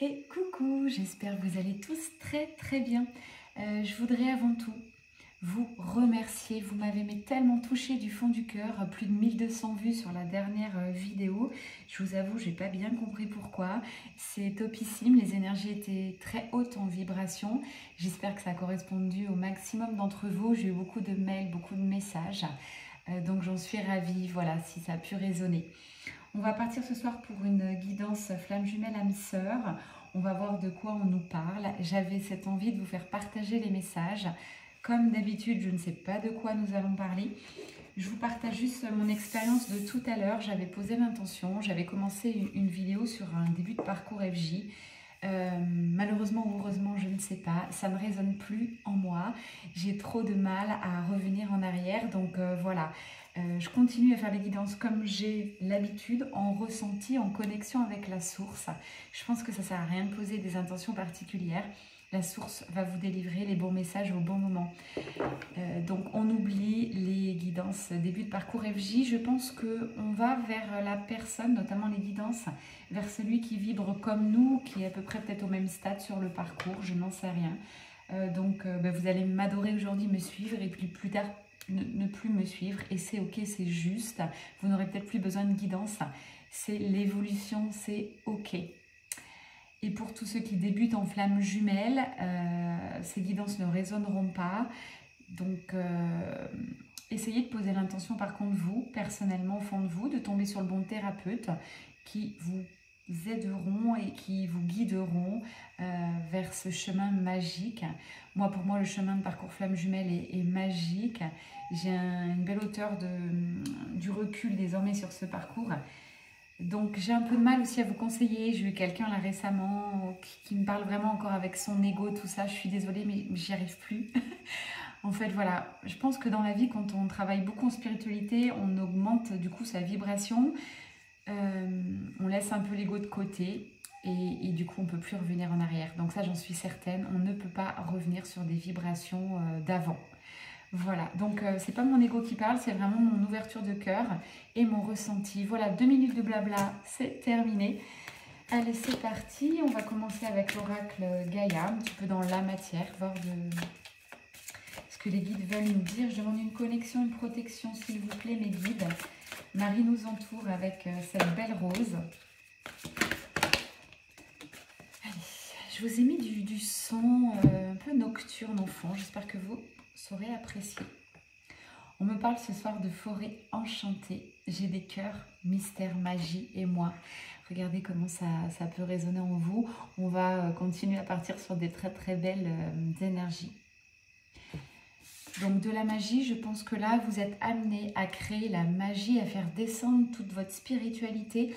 Et coucou, j'espère que vous allez tous très bien. Je voudrais avant tout vous remercier. Vous m'avez tellement touché du fond du cœur, plus de 1200 vues sur la dernière vidéo. Je vous avoue, j'ai pas bien compris pourquoi. C'est topissime, les énergies étaient très hautes en vibration. J'espère que ça a correspondu au maximum d'entre vous. J'ai eu beaucoup de mails, beaucoup de messages. Donc j'en suis ravie, voilà, si ça a pu résonner. On va partir ce soir pour une guidance flamme jumelle âme sœur. On va voir de quoi on nous parle. J'avais cette envie de vous faire partager les messages. Comme d'habitude, je ne sais pas de quoi nous allons parler. Je vous partage juste mon expérience de tout à l'heure. J'avais posé l'intention, j'avais commencé une vidéo sur un début de parcours FJ. Malheureusement ou heureusement, je ne sais pas, ça ne résonne plus en moi. J'ai trop de mal à revenir en arrière, donc voilà. Je continue à faire les guidances comme j'ai l'habitude, en ressenti, en connexion avec la source. Je pense que ça ne sert à rien de poser des intentions particulières. La source va vous délivrer les bons messages au bon moment. Donc on oublie les guidances début de parcours FJ. Je pense qu'on va vers la personne, notamment les guidances, vers celui qui vibre comme nous, qui est à peu près peut-être au même stade sur le parcours, je n'en sais rien. Donc vous allez m'adorer aujourd'hui, me suivre, et puis plus tard ne plus me suivre, et c'est ok, c'est juste. Vous n'aurez peut-être plus besoin de guidance, c'est l'évolution, c'est ok. Et pour tous ceux qui débutent en flamme jumelle, ces guidances ne résonneront pas. Donc, essayez de poser l'intention par contre vous, personnellement au fond de vous, de tomber sur le bon thérapeute qui vous aideront et qui vous guideront vers ce chemin magique. Moi, pour moi, le chemin de parcours flamme jumelle est magique. J'ai une belle hauteur du recul désormais sur ce parcours. Donc j'ai un peu de mal aussi à vous conseiller. J'ai eu quelqu'un là récemment qui me parle vraiment encore avec son ego, tout ça. Je suis désolée, mais j'y arrive plus. En fait, voilà, je pense que dans la vie, quand on travaille beaucoup en spiritualité, on augmente du coup sa vibration. On laisse un peu l'ego de côté et du coup, on ne peut plus revenir en arrière. Donc ça, j'en suis certaine, on ne peut pas revenir sur des vibrations d'avant. Voilà, donc c'est pas mon ego qui parle, c'est vraiment mon ouverture de cœur et mon ressenti. Voilà, 2 minutes de blabla, c'est terminé. Allez, c'est parti. On va commencer avec l'oracle Gaïa, un petit peu dans la matière, voir ce que les guides veulent nous dire. Je demande une connexion, une protection, s'il vous plaît, mes guides. Marie nous entoure avec cette belle rose. Allez, je vous ai mis du son un peu nocturne en fond. J'espère que vous saurez apprécier. On me parle ce soir de forêt enchantée. J'ai des cœurs, mystère, magie et moi. Regardez comment ça peut résonner en vous. On va continuer à partir sur des très belles énergies. Donc de la magie, je pense que là, vous êtes amené à créer la magie, à faire descendre toute votre spiritualité,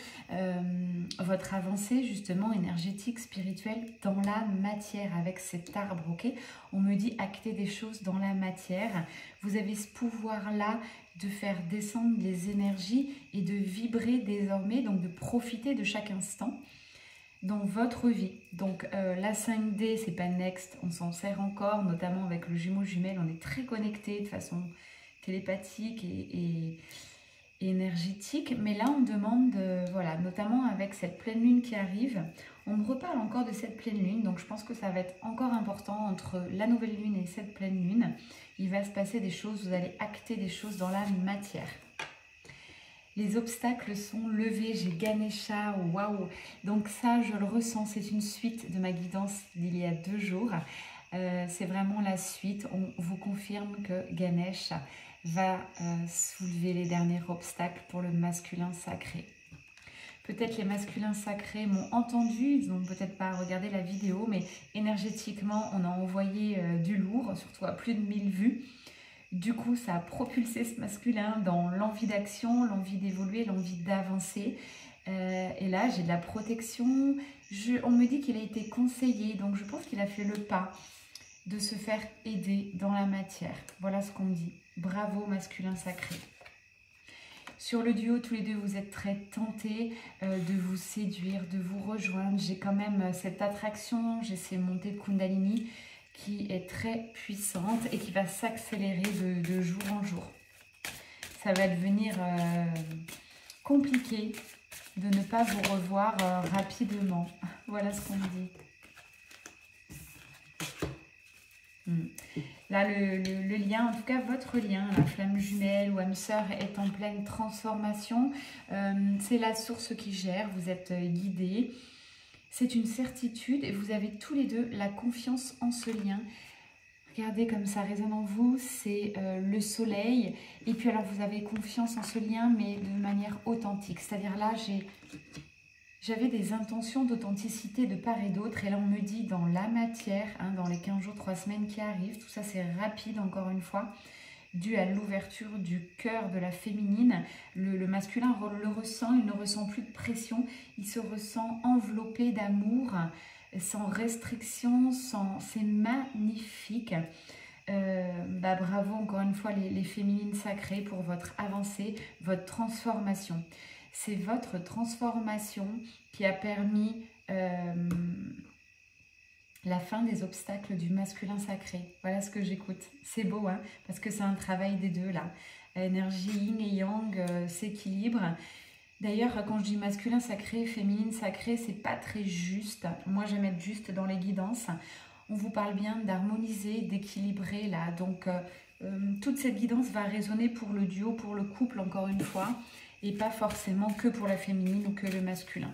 votre avancée justement énergétique, spirituelle dans la matière avec cet arbre, ok? On me dit acter des choses dans la matière. Vous avez ce pouvoir-là de faire descendre les énergies et de vibrer désormais, donc de profiter de chaque instant dans votre vie. Donc la 5D, c'est pas next, on s'en sert encore, notamment avec le jumeau jumelle, on est très connecté de façon télépathique et énergétique, mais là on demande, voilà, notamment avec cette pleine lune qui arrive, on me reparle encore de cette pleine lune, donc je pense que ça va être encore important entre la nouvelle lune et cette pleine lune, il va se passer des choses, vous allez acter des choses dans la matière. Les obstacles sont levés, j'ai Ganesha, waouh! Donc ça, je le ressens, c'est une suite de ma guidance d'il y a 2 jours. C'est vraiment la suite, on vous confirme que Ganesh va soulever les derniers obstacles pour le masculin sacré. Peut-être les masculins sacrés m'ont entendu, ils n'ont peut-être pas regardé la vidéo, mais énergétiquement, on a envoyé du lourd, surtout à plus de 1000 vues. Du coup, ça a propulsé ce masculin dans l'envie d'action, l'envie d'évoluer, l'envie d'avancer. Et là, j'ai de la protection. On me dit qu'il a été conseillé, donc je pense qu'il a fait le pas de se faire aider dans la matière. Voilà ce qu'on me dit. Bravo, masculin sacré. Sur le duo, tous les deux, vous êtes très tentés de vous séduire, de vous rejoindre. J'ai quand même cette attraction, j'ai ces montées de Kundalini qui est très puissante et qui va s'accélérer de jour en jour. Ça va devenir compliqué de ne pas vous revoir rapidement. Voilà ce qu'on me dit. Là, le lien, en tout cas votre lien, la flamme jumelle ou âme sœur est en pleine transformation. C'est la source qui gère, vous êtes guidés. C'est une certitude et vous avez tous les deux la confiance en ce lien. Regardez comme ça résonne en vous, c'est le soleil. Et puis alors vous avez confiance en ce lien, mais de manière authentique. C'est-à-dire là, j'avais des intentions d'authenticité de part et d'autre. Et là, on me dit dans la matière, hein, dans les 15 jours, 3 semaines qui arrivent, tout ça c'est rapide encore une fois, dû à l'ouverture du cœur de la féminine. Le masculin le ressent, il ne ressent plus de pression, il se ressent enveloppé d'amour, sans restriction, c'est magnifique. Bravo encore une fois les féminines sacrées pour votre avancée, votre transformation. C'est votre transformation qui a permis la fin des obstacles du masculin sacré. Voilà ce que j'écoute. C'est beau, hein, parce que c'est un travail des deux là. Énergie yin et yang s'équilibre. D'ailleurs, quand je dis masculin sacré, féminine sacrée, c'est pas très juste. Moi, j'aime être juste dans les guidances. On vous parle bien d'harmoniser, d'équilibrer là. Donc, toute cette guidance va résonner pour le duo, pour le couple, encore une fois, et pas forcément que pour la féminine ou que le masculin.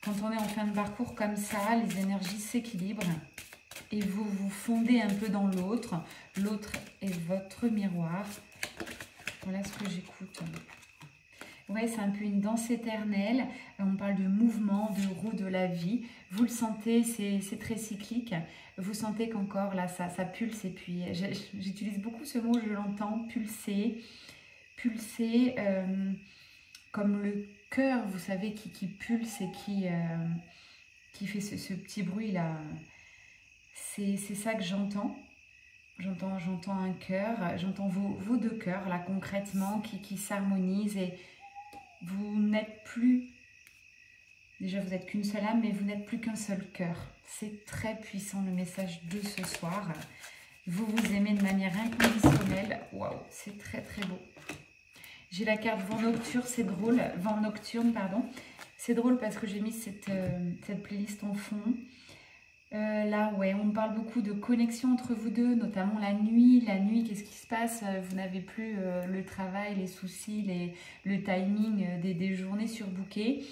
Quand on est en fin de parcours comme ça, les énergies s'équilibrent et vous vous fondez un peu dans l'autre. L'autre est votre miroir. Voilà ce que j'écoute. Ouais, c'est un peu une danse éternelle. On parle de mouvement, de roue de la vie. Vous le sentez, c'est très cyclique. Vous sentez qu'encore là, ça pulse. Et puis, j'utilise beaucoup ce mot, je l'entends, pulser. Pulser comme le cœur, vous savez, qui pulse et qui fait ce petit bruit là. C'est ça que j'entends. J'entends un cœur, j'entends vos deux cœurs là concrètement qui s'harmonisent et vous n'êtes plus, déjà vous n'êtes qu'une seule âme, mais vous n'êtes plus qu'un seul cœur. C'est très puissant le message de ce soir. Vous vous aimez de manière inconditionnelle. Waouh, c'est très très beau. J'ai la carte vent nocturne, c'est drôle. Vent nocturne, pardon. C'est drôle parce que j'ai mis cette playlist en fond. Là, ouais, on parle beaucoup de connexion entre vous deux, notamment la nuit. La nuit, qu'est-ce qui se passe? Vous n'avez plus le travail, les soucis, le timing des journées surbookées.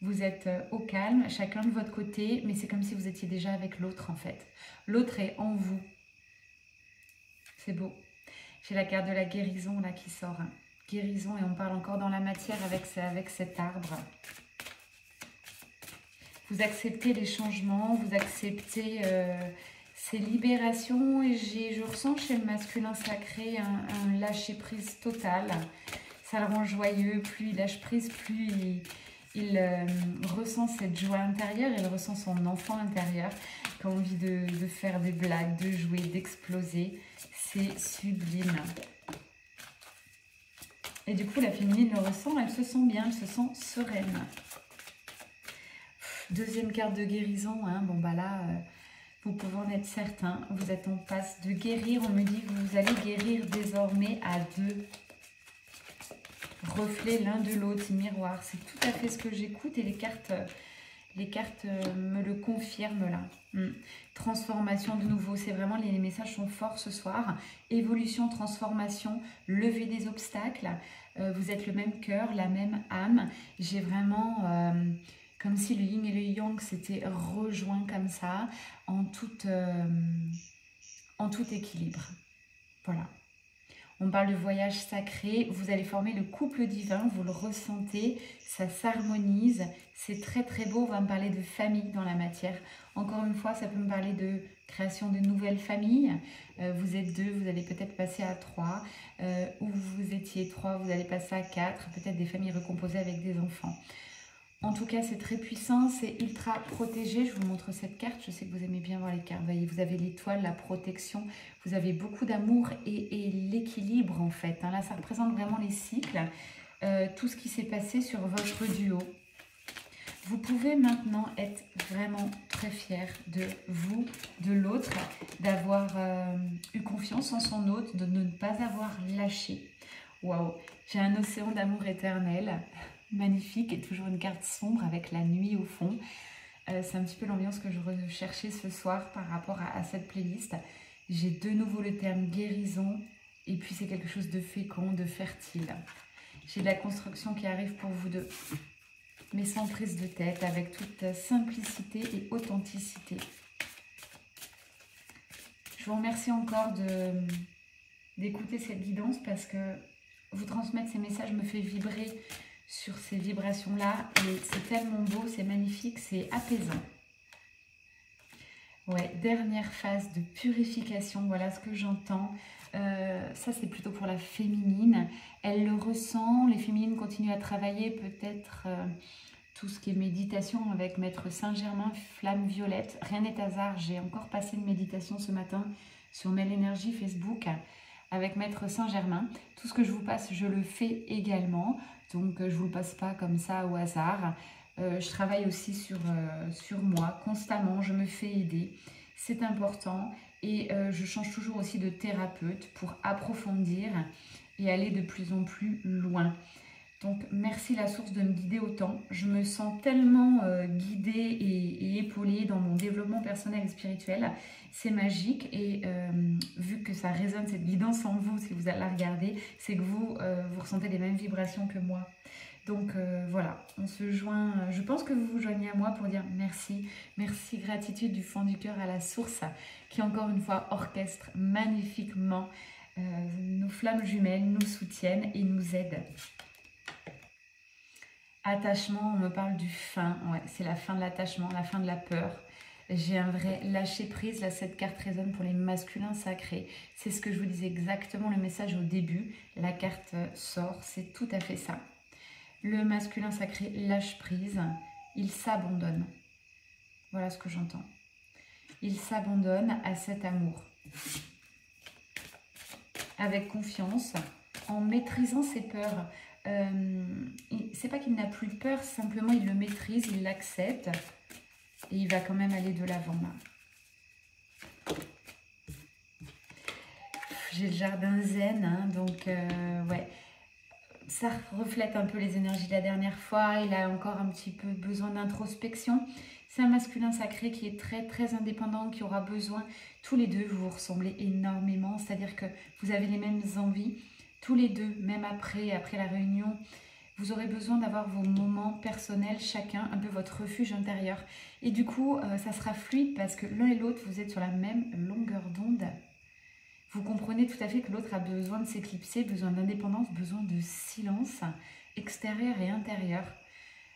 Vous êtes au calme, chacun de votre côté, mais c'est comme si vous étiez déjà avec l'autre en fait. L'autre est en vous. C'est beau. J'ai la carte de la guérison là qui sort. Guérison, et on parle encore dans la matière avec cet arbre. Vous acceptez les changements, vous acceptez ces libérations et je ressens chez le masculin sacré un lâcher-prise total. Ça le rend joyeux, plus il lâche prise, plus il ressent cette joie intérieure, il ressent son enfant intérieur qui a envie de faire des blagues, de jouer, d'exploser. C'est sublime. Et du coup, la féminine le ressent, elle se sent bien, elle se sent sereine. Deuxième carte de guérison, hein. Bon bah là, vous pouvez en être certain, vous êtes en passe de guérir. On me dit que vous allez guérir désormais à deux. Reflet l'un de l'autre, miroir. C'est tout à fait ce que j'écoute et les cartes me le confirment là. Transformation de nouveau, c'est vraiment, les messages sont forts ce soir. Évolution, transformation, lever des obstacles. Vous êtes le même cœur, la même âme. J'ai vraiment... comme si le yin et le yang s'étaient rejoints comme ça, en tout équilibre. Voilà. On parle de voyage sacré, vous allez former le couple divin, vous le ressentez, ça s'harmonise, c'est très très beau. On va me parler de famille dans la matière. Encore une fois, ça peut me parler de création de nouvelles familles. Vous êtes deux, vous allez peut-être passer à 3, ou vous étiez 3, vous allez passer à 4, peut-être des familles recomposées avec des enfants. En tout cas, c'est très puissant, c'est ultra protégé. Je vous montre cette carte, je sais que vous aimez bien voir les cartes. Vous voyez, vous avez l'étoile, la protection, vous avez beaucoup d'amour et l'équilibre en fait. Là, ça représente vraiment les cycles, tout ce qui s'est passé sur votre duo. Vous pouvez maintenant être vraiment très fier de vous, de l'autre, d'avoir eu confiance en son autre, de ne pas avoir lâché. Waouh, j'ai un océan d'amour éternel. Magnifique, et toujours une carte sombre avec la nuit au fond. C'est un petit peu l'ambiance que je recherchais ce soir par rapport à cette playlist. J'ai de nouveau le terme guérison et puis c'est quelque chose de fécond, de fertile. J'ai de la construction qui arrive pour vous deux, mais sans prise de tête, avec toute simplicité et authenticité. Je vous remercie encore d'écouter cette guidance parce que vous transmettre ces messages me fait vibrer sur ces vibrations-là et c'est tellement beau, c'est magnifique, c'est apaisant. Ouais, dernière phase de purification, voilà ce que j'entends. Ça, c'est plutôt pour la féminine. Elle le ressent, les féminines continuent à travailler peut-être tout ce qui est méditation avec Maître Saint-Germain, flamme violette. Rien n'est hasard, j'ai encore passé une méditation ce matin sur Mel Energy Facebook avec Maître Saint-Germain. Tout ce que je vous passe, je le fais également. Donc, je ne vous le passe pas comme ça au hasard. Je travaille aussi sur moi constamment, je me fais aider. C'est important et je change toujours aussi de thérapeute pour approfondir et aller de plus en plus loin. Donc, merci la source de me guider autant. Je me sens tellement guidée et épaulée dans mon développement personnel et spirituel. C'est magique et vu que ça résonne, cette guidance en vous, si vous allez la regarder, c'est que vous ressentez les mêmes vibrations que moi. Donc voilà, on se joint, je pense que vous vous joignez à moi pour dire merci, merci, gratitude du fond du cœur à la source qui encore une fois orchestre magnifiquement nos flammes jumelles, nous soutiennent et nous aident. Attachement, on me parle du fin, ouais, c'est la fin de l'attachement, la fin de la peur. J'ai un vrai lâcher prise, là cette carte résonne pour les masculins sacrés. C'est ce que je vous disais exactement le message au début, la carte sort, c'est tout à fait ça. Le masculin sacré lâche prise, il s'abandonne. Voilà ce que j'entends. Il s'abandonne à cet amour. Avec confiance, en maîtrisant ses peurs. C'est pas qu'il n'a plus peur, simplement il le maîtrise, il l'accepte. Et il va quand même aller de l'avant là. J'ai le jardin zen, hein, donc ouais. Ça reflète un peu les énergies de la dernière fois. Il a encore un petit peu besoin d'introspection. C'est un masculin sacré qui est très très indépendant, qui aura besoin, tous les deux, vous vous ressemblez énormément. C'est-à-dire que vous avez les mêmes envies, tous les deux, même après la réunion. Vous aurez besoin d'avoir vos moments personnels, chacun, un peu votre refuge intérieur. Et du coup, ça sera fluide parce que l'un et l'autre, vous êtes sur la même longueur d'onde. Vous comprenez tout à fait que l'autre a besoin de s'éclipser, besoin d'indépendance, besoin de silence extérieur et intérieur.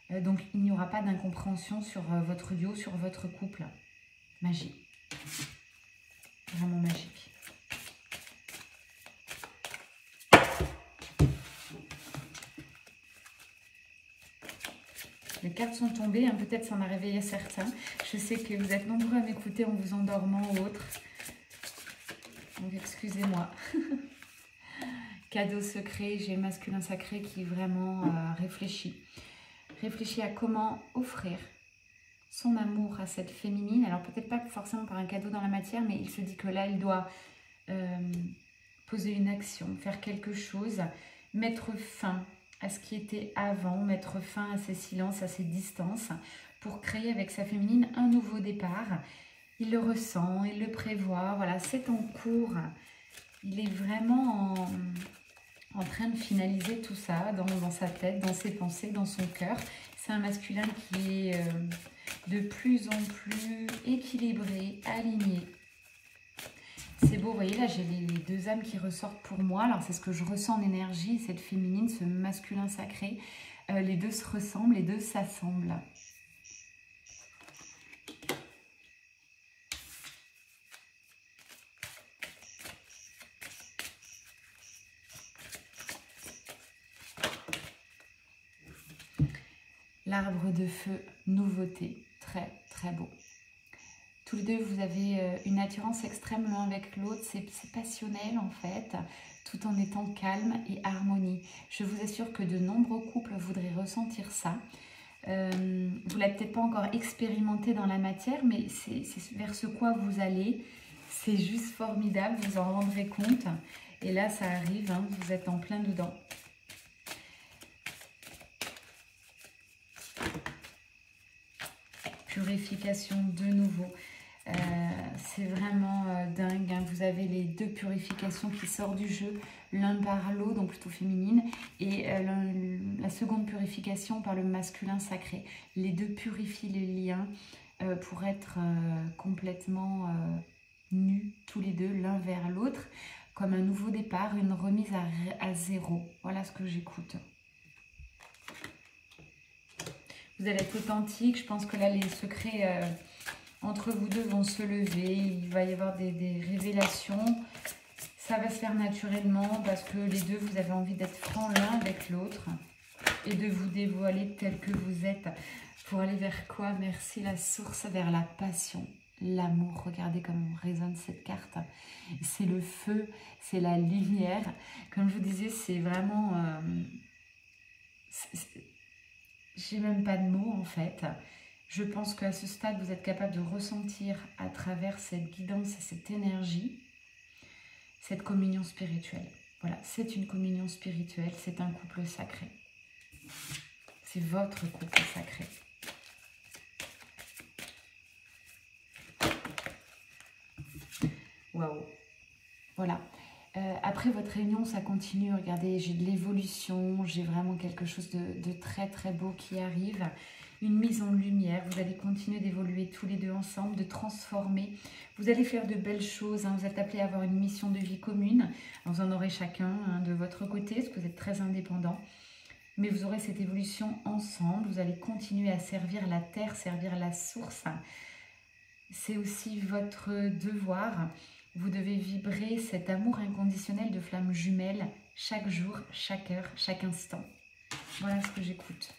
Donc, il n'y aura pas d'incompréhension sur votre duo, sur votre couple. Magie. Vraiment magique. Les cartes sont tombées, hein, peut-être ça en a réveillé certains. Je sais que vous êtes nombreux à m'écouter en vous endormant ou autre. Donc, excusez-moi. Cadeau secret, j'ai le masculin sacré qui vraiment réfléchit. Réfléchit à comment offrir son amour à cette féminine. Alors, peut-être pas forcément par un cadeau dans la matière, mais il se dit que là, il doit poser une action, faire quelque chose, mettre fin à ce qui était avant, mettre fin à ses silences, à ses distances, pour créer avec sa féminine un nouveau départ. Il le ressent, il le prévoit, voilà, c'est en cours. Il est vraiment en train de finaliser tout ça dans sa tête, dans ses pensées, dans son cœur. C'est un masculin qui est de plus en plus équilibré, aligné. C'est beau, vous voyez, là, j'ai les deux âmes qui ressortent pour moi. Alors, c'est ce que je ressens en énergie, cette féminine, ce masculin sacré. Les deux se ressemblent, les deux s'assemblent. L'arbre de feu, nouveauté, très très beau. Tous les deux, vous avez une attirance extrême l'un avec l'autre, c'est passionnel en fait, tout en étant calme et harmonie. Je vous assure que de nombreux couples voudraient ressentir ça. Vous ne l'avez peut-être pas encore expérimenté dans la matière, mais c'est vers ce quoi vous allez. C'est juste formidable, vous en rendrez compte. Et là, ça arrive, hein, vous êtes en plein dedans. purification de nouveau. C'est vraiment dingue, hein. Vous avez les deux purifications qui sortent du jeu, l'un par l'eau, donc plutôt féminine, et la seconde purification par le masculin sacré. Les deux purifient les liens pour être complètement nus, tous les deux, l'un vers l'autre, comme un nouveau départ, une remise à zéro. Voilà ce que j'écoute. Vous allez être authentique, je pense que là les secrets entre vous deux vont se lever, il va y avoir des révélations, ça va se faire naturellement parce que les deux vous avez envie d'être francs l'un avec l'autre et de vous dévoiler tel que vous êtes pour aller vers quoi? Merci la source, vers la passion, l'amour. Regardez comme résonne cette carte, c'est le feu, c'est la lumière, comme je vous disais c'est vraiment... j'ai même pas de mots en fait. Je pense qu'à ce stade, vous êtes capable de ressentir à travers cette guidance et cette énergie, cette communion spirituelle. Voilà, c'est une communion spirituelle, c'est un couple sacré. C'est votre couple sacré. Waouh. Voilà. Après votre réunion, ça continue. Regardez, j'ai de l'évolution, j'ai vraiment quelque chose de très très beau qui arrive. Une mise en lumière, vous allez continuer d'évoluer tous les deux ensemble, de transformer. Vous allez faire de belles choses, hein. Vous êtes appelés à avoir une mission de vie commune. Vous en aurez chacun de votre côté, parce que vous êtes très indépendants. Mais vous aurez cette évolution ensemble. Vous allez continuer à servir la terre, servir la source. C'est aussi votre devoir. Vous devez vibrer cet amour inconditionnel de flamme jumelle chaque jour, chaque heure, chaque instant. Voilà ce que j'écoute.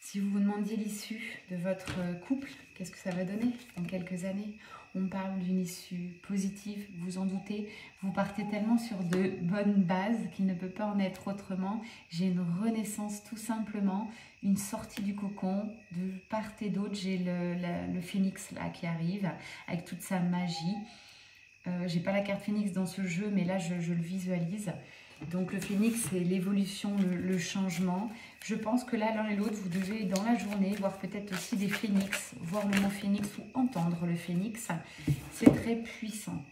Si vous vous demandiez l'issue de votre couple, qu'est-ce que ça va donner dans quelques années? On parle d'une issue positive, vous en doutez. Vous partez tellement sur de bonnes bases qu'il ne peut pas en être autrement. J'ai une renaissance tout simplement, une sortie du cocon. De part et d'autre, j'ai le phénix là qui arrive avec toute sa magie. J'ai pas la carte phénix dans ce jeu, mais là je le visualise. Donc le phénix, c'est l'évolution, le changement. Je pense que là, l'un et l'autre, vous devez dans la journée voir peut-être aussi des phénix, voir le mot phénix ou entendre le phénix. C'est très puissant.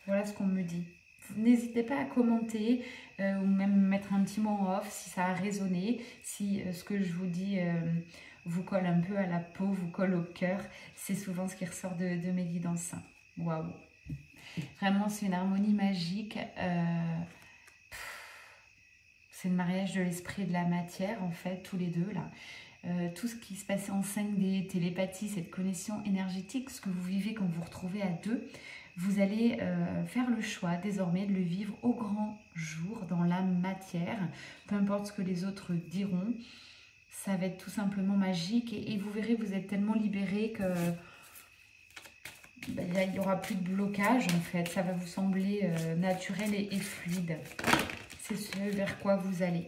Voilà ce qu'on me dit. N'hésitez pas à commenter ou même mettre un petit mot en off si ça a résonné, si ce que je vous dis vous colle un peu à la peau, vous colle au cœur. C'est souvent ce qui ressort de mes guidances. Waouh! Vraiment, c'est une harmonie magique. C'est le mariage de l'esprit et de la matière, en fait, tous les deux, là. Tout ce qui se passait en 5D, télépathie, cette connexion énergétique, ce que vous vivez quand vous vous retrouvez à deux, vous allez faire le choix, désormais, de le vivre au grand jour, dans la matière. Peu importe ce que les autres diront, ça va être tout simplement magique. Et vous verrez, vous êtes tellement libérés que... il n'y aura plus de blocage, en fait. Ça va vous sembler naturel et fluide. C'est ce vers quoi vous allez.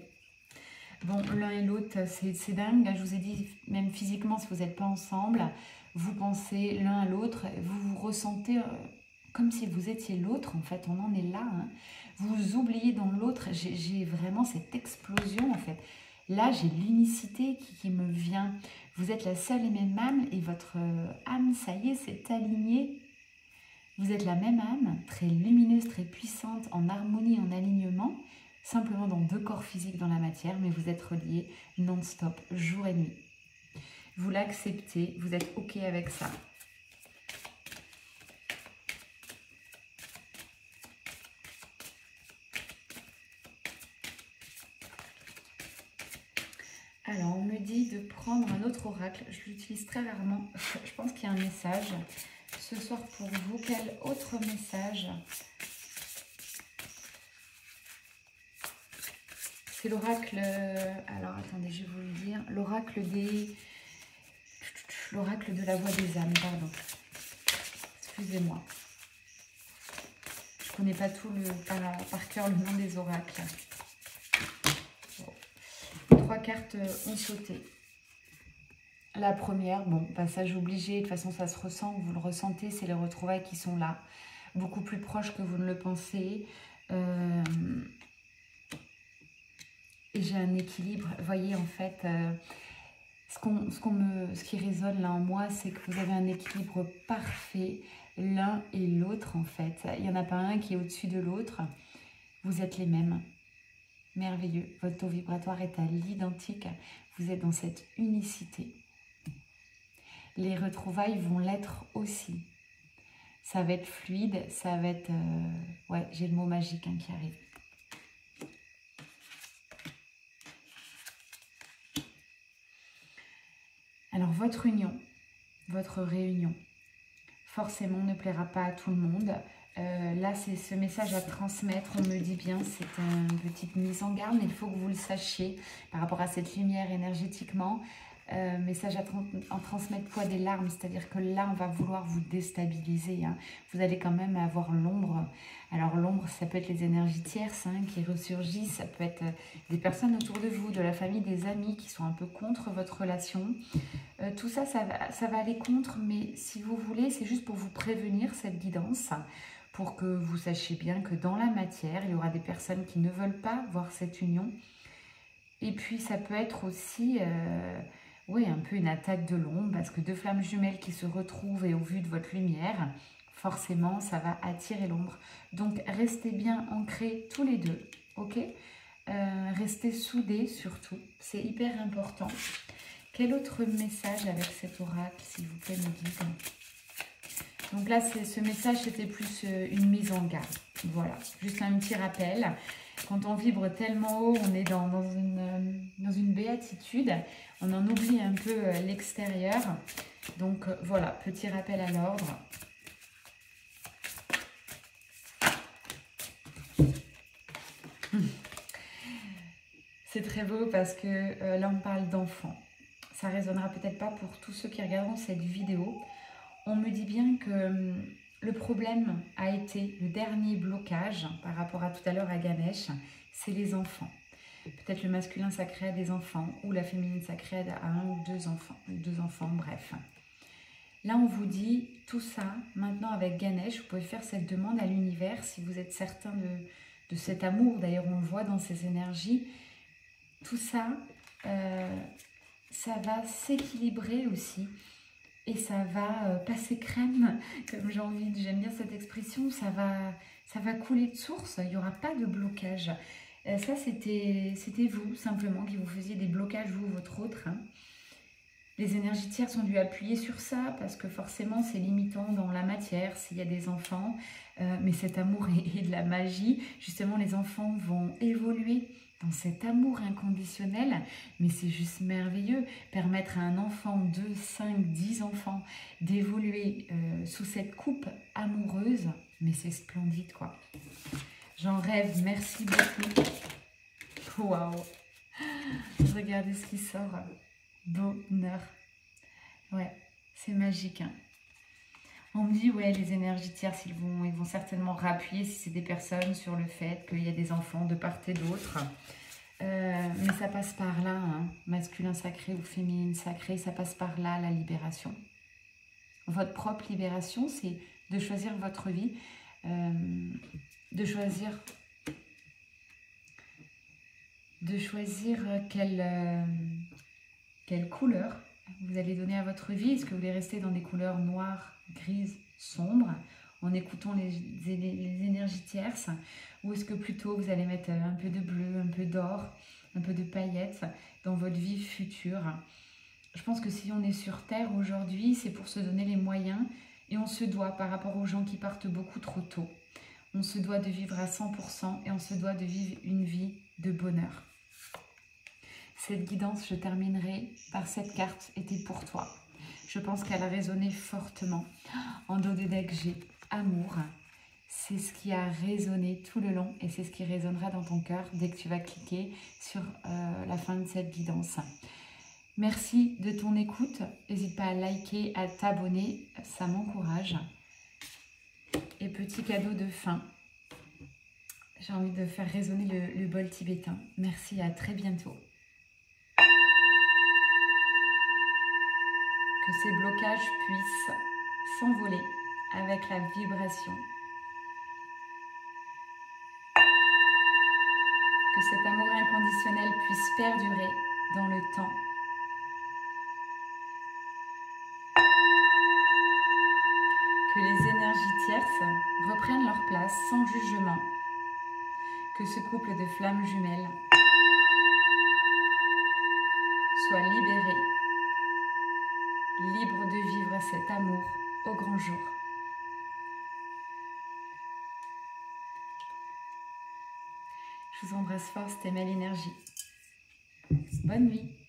Bon, l'un et l'autre, c'est dingue. Je vous ai dit, même physiquement, si vous n'êtes pas ensemble, vous pensez l'un à l'autre, vous vous ressentez comme si vous étiez l'autre. En fait, on en est là. Hein. Vous vous oubliez dans l'autre. J'ai vraiment cette explosion, en fait. Là, j'ai l'unicité qui me vient. Vous êtes la seule et même âme, et votre âme, ça y est, s'est alignée. Vous êtes la même âme, très lumineuse, très puissante, en harmonie, en alignement, simplement dans deux corps physiques dans la matière, mais vous êtes reliés non-stop, jour et nuit. Vous l'acceptez, vous êtes OK avec ça. Alors, on me dit de prendre un autre oracle. Je l'utilise très rarement. Je pense qu'il y a un message. Ce soir pour vous, quel autre message? C'est l'oracle... Alors, attendez, je vais vous le dire. L'oracle de la voix des âmes, pardon. Excusez-moi. Je ne connais pas tout par cœur le nom des oracles. Bon. 3 cartes ont sauté. La première, bon, passage obligé, de toute façon ça se ressent, vous le ressentez, c'est les retrouvailles qui sont là. beaucoup plus proche que vous ne le pensez. Et j'ai un équilibre. Vous voyez, en fait, ce qui résonne là en moi, c'est que vous avez un équilibre parfait, l'un et l'autre, en fait. Il n'y en a pas un qui est au-dessus de l'autre. Vous êtes les mêmes. Merveilleux. Votre taux vibratoire est à l'identique. Vous êtes dans cette unicité. Les retrouvailles vont l'être aussi. Ça va être fluide, ça va être... ouais, j'ai le mot magique qui arrive. Alors, votre union, votre réunion, forcément ne plaira pas à tout le monde. Là, c'est ce message à transmettre, on me dit bien, c'est une petite mise en garde, mais il faut que vous le sachiez par rapport à cette lumière énergétiquement. Message à transmettre quoi? Des larmes, c'est-à-dire que là, on va vouloir vous déstabiliser. Vous allez quand même avoir l'ombre. Alors l'ombre, ça peut être les énergies tierces qui ressurgissent, ça peut être des personnes autour de vous, de la famille, des amis qui sont un peu contre votre relation. Tout ça, ça va aller contre, mais si vous voulez, c'est juste pour vous prévenir cette guidance, pour que vous sachiez bien que dans la matière, il y aura des personnes qui ne veulent pas voir cette union. Et puis, ça peut être aussi... oui, un peu une attaque de l'ombre, parce que deux flammes jumelles qui se retrouvent et au vu de votre lumière, forcément, ça va attirer l'ombre. Donc, restez bien ancrés tous les deux, ok? Restez soudés surtout, c'est hyper important. Quel autre message avec cet oracle, s'il vous plaît, me guide? Donc là, ce message, c'était plus une mise en garde. Voilà, juste un petit rappel. Quand on vibre tellement haut, on est dans une béatitude. On en oublie un peu l'extérieur. Donc voilà, petit rappel à l'ordre. C'est très beau parce que là, on parle d'enfants. Ça ne résonnera peut-être pas pour tous ceux qui regarderont cette vidéo. On me dit bien que le problème a été le dernier blocage par rapport à tout à l'heure à Ganesh, c'est les enfants. Peut-être le masculin sacré à des enfants ou la féminine sacrée à un ou deux enfants, bref. Là, on vous dit tout ça, maintenant avec Ganesh, vous pouvez faire cette demande à l'univers si vous êtes certain de cet amour. D'ailleurs, on le voit dans ces énergies. Tout ça, ça va s'équilibrer aussi. Et ça va passer crème, comme j'aime bien cette expression, ça va couler de source, il n'y aura pas de blocage. Ça, c'était vous, simplement, qui vous faisiez des blocages, vous, votre autre. Les énergies tierces ont dû appuyer sur ça, parce que forcément, c'est limitant dans la matière, s'il y a des enfants. Mais cet amour est de la magie. Justement, les enfants vont évoluer dans cet amour inconditionnel, mais c'est juste merveilleux. Permettre à un enfant, 2, 5, 10 enfants, d'évoluer sous cette coupe amoureuse, mais c'est splendide, quoi. J'en rêve, merci beaucoup. Waouh! Regardez ce qui sort. Bonheur. Ouais, c'est magique. On me dit, ouais, les énergies tierces, ils vont certainement rappuyer, si c'est des personnes, sur le fait qu'il y a des enfants de part et d'autre. Mais ça passe par là, masculin sacré ou féminine sacrée, ça passe par là, la libération. Votre propre libération, c'est de choisir votre vie, de choisir quelle couleur vous allez donner à votre vie. Est-ce que vous voulez rester dans des couleurs noires, grises, sombres, en écoutant les énergies tierces, ou est-ce que plutôt vous allez mettre un peu de bleu, un peu d'or, un peu de paillettes dans votre vie future? Je pense que si on est sur Terre aujourd'hui, c'est pour se donner les moyens, et on se doit, par rapport aux gens qui partent beaucoup trop tôt, on se doit de vivre à 100% et on se doit de vivre une vie de bonheur. Cette guidance, je terminerai par cette carte « Était pour toi ». Je pense qu'elle a résonné fortement. En dos de deck, j'ai « Amour ». C'est ce qui a résonné tout le long et c'est ce qui résonnera dans ton cœur dès que tu vas cliquer sur la fin de cette guidance. Merci de ton écoute. N'hésite pas à liker, à t'abonner, ça m'encourage. Et petit cadeau de fin, j'ai envie de faire résonner le bol tibétain. Merci, à très bientôt. Que ces blocages puissent s'envoler avec la vibration Que cet amour inconditionnel puisse perdurer dans le temps. Que les énergies tierces reprennent leur place sans jugement. Que ce couple de flammes jumelles soit libéré, libre de vivre cet amour au grand jour. Je vous embrasse fort, c'était Mel Énergie. Bonne nuit.